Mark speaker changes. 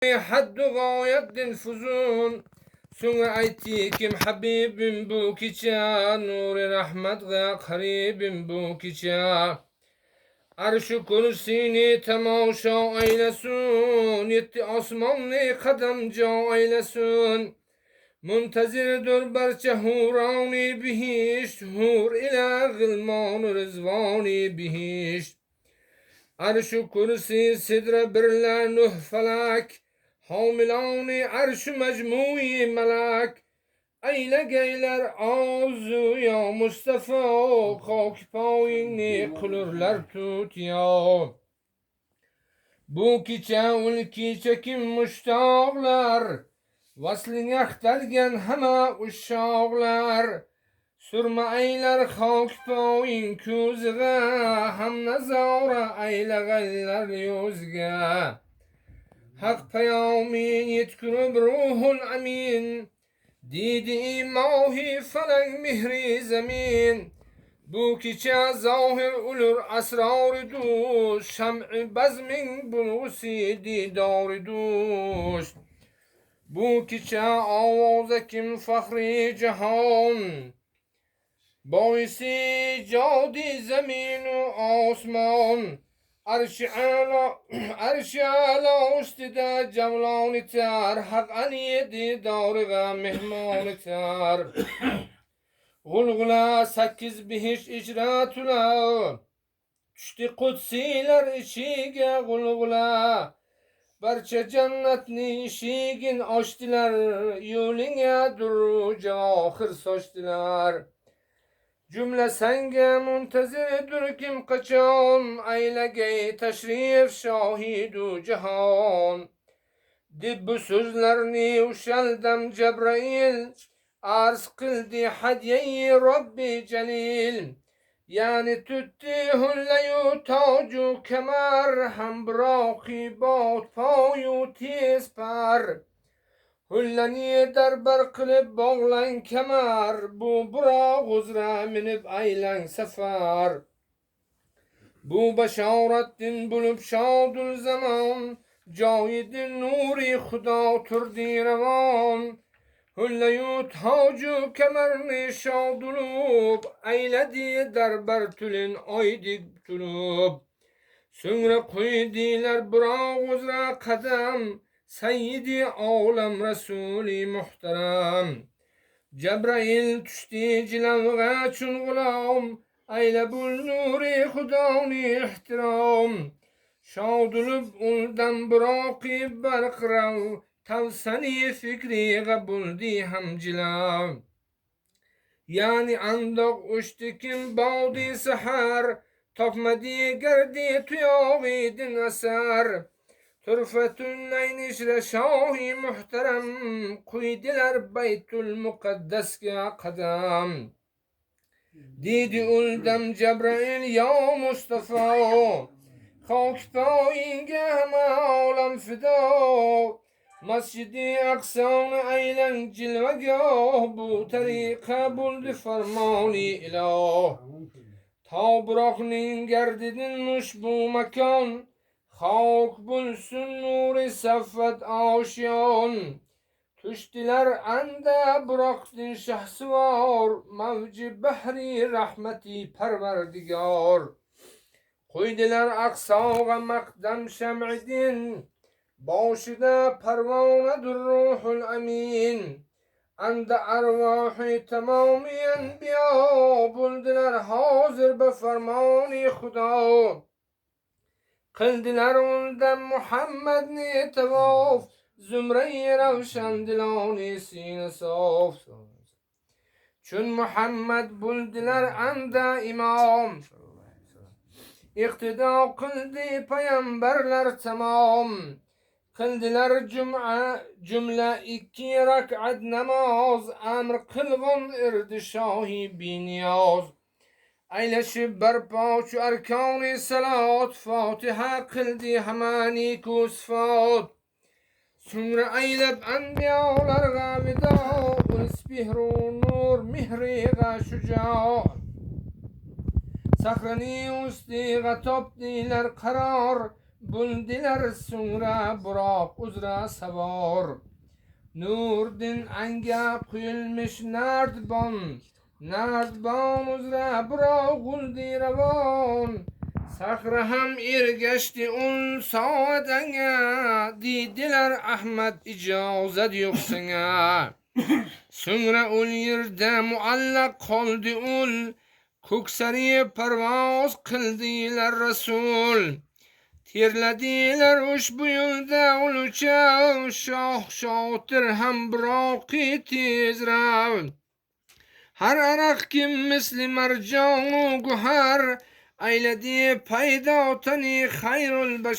Speaker 1: حد غاية فزون سوى أيتيكم حبيب بوكيشا نور رحمت غا قريب بوكيشا عرش كرسيني تماشا ايلسون يتي osmanlı قدم جا ايلسون منتظر در برچه هورانی بهشت هور الى غلمان رزوانی بهشت عرش کرسی صدر برله نه فلک حاملان عرش مجموعی ملک eyle geyler ağzı ya Mustafa kalk payini kılırlar tut ya. Bu kiçe ülki çekim müştaklar vaslin yaktargen hema uşağlar sürme eyler kalk payin küzge hem nazara eyle geyler yüzge hak peyamin yetkürüb ruhul amin دیدی ماهی فلک مهری زمین بو کیچه ظاهر اولر اسرار دوش شمع بزمین بلوسی دیدار دوش بو کیچه آوازکیم فخری جهان باعثی جادی زمین و آسمان عرش علا استدا جولان تر حق انیدی دارغا مهمان تر غلغلا sekiz bihiş icratula düştü kutsiler işige gulgula barça cennetni işigin açtılar yoluna duruca ahir saçtılar cümle senge muntazirdir kim kaçan eylege teşrif şahidu cihan dib bu sözlerini uşeldem Cebrail arz kıldı hadiyeyi Rabbi Celil yani tütti hülleyu tacu kemer hem bırakı bat payu tiz per Hülleni derber kılıp bağlan kemer bu bura guzra minip aylan sefer bu beşarettin bulup şadul zaman cahidin nuri huda turdi revan hülleyu tacu kemerini şadulup eyledi derber tülün aydik tulup Sonra koydiler bura guzra kadem Seyyidi alem Resulü muhterem Cebrail düştü cilavga çün gulam Eyle bul nuri hudani ihtiram Şadulup uldan bırakıp berkrav Tavsani fikri gabuldi hamcilav Yani andak uçtikim bağdi sahar Tokmadi gerdi tuyavidin eser Türfetün neynişre şahi muhterem Kuydiler beytül mukaddeske kadam Didi uldem Cebrail ya Mustafa Khak payinge hema alem fida Mescidi aksan eylen cilvegah Bu tariqa buldu fermani ilah Ta bıraknin gerdidinmiş bu mekan Halk bulsun nuri saffet aşiyan Tüştiler ende bıraktın şahsı var Mevci behri rahmeti perverdigar Koydiler aksağa makdem şem'idin Başıda pervanedir ruhul emin Ende arvahı tamamiyen biya Buldiler hazır be fermani Huda Kıldılar ondan Muhammed ni tevaf Zümre-i ravşan dilani sine saf Çün Muhammed buldiler anda imam İktida kıldı peygamberler tamam Kıldılar cümle iki rak'at namaz Emr kılgın irdi şahi biniyaz Eyleşip berpa şu erkan-ı salat Fatiha kıldı hemani kusfat Sonra eylep enbiyalar gavida Ulsbihru nur mihri ga şuca Sahrani usti ga topdiler karar Buldilar so'ngra buroq uzra savar. Nurdin anga quyilmish nardbon uzra buroq guldi ravon. Sahra ham ergashdi un soat anga, deydilar Ahmad ijozat yo'q senga. So'ngra ul yerda muallaq qoldi ul, ko'ksariga parvoz qildilar rasul. Terladilar ushbu yo'lda ulucha, shoh shotir ham biroqi tezrav. Har araq kim misli marjonu guhar, ayladi paydo tani xayrul bashar.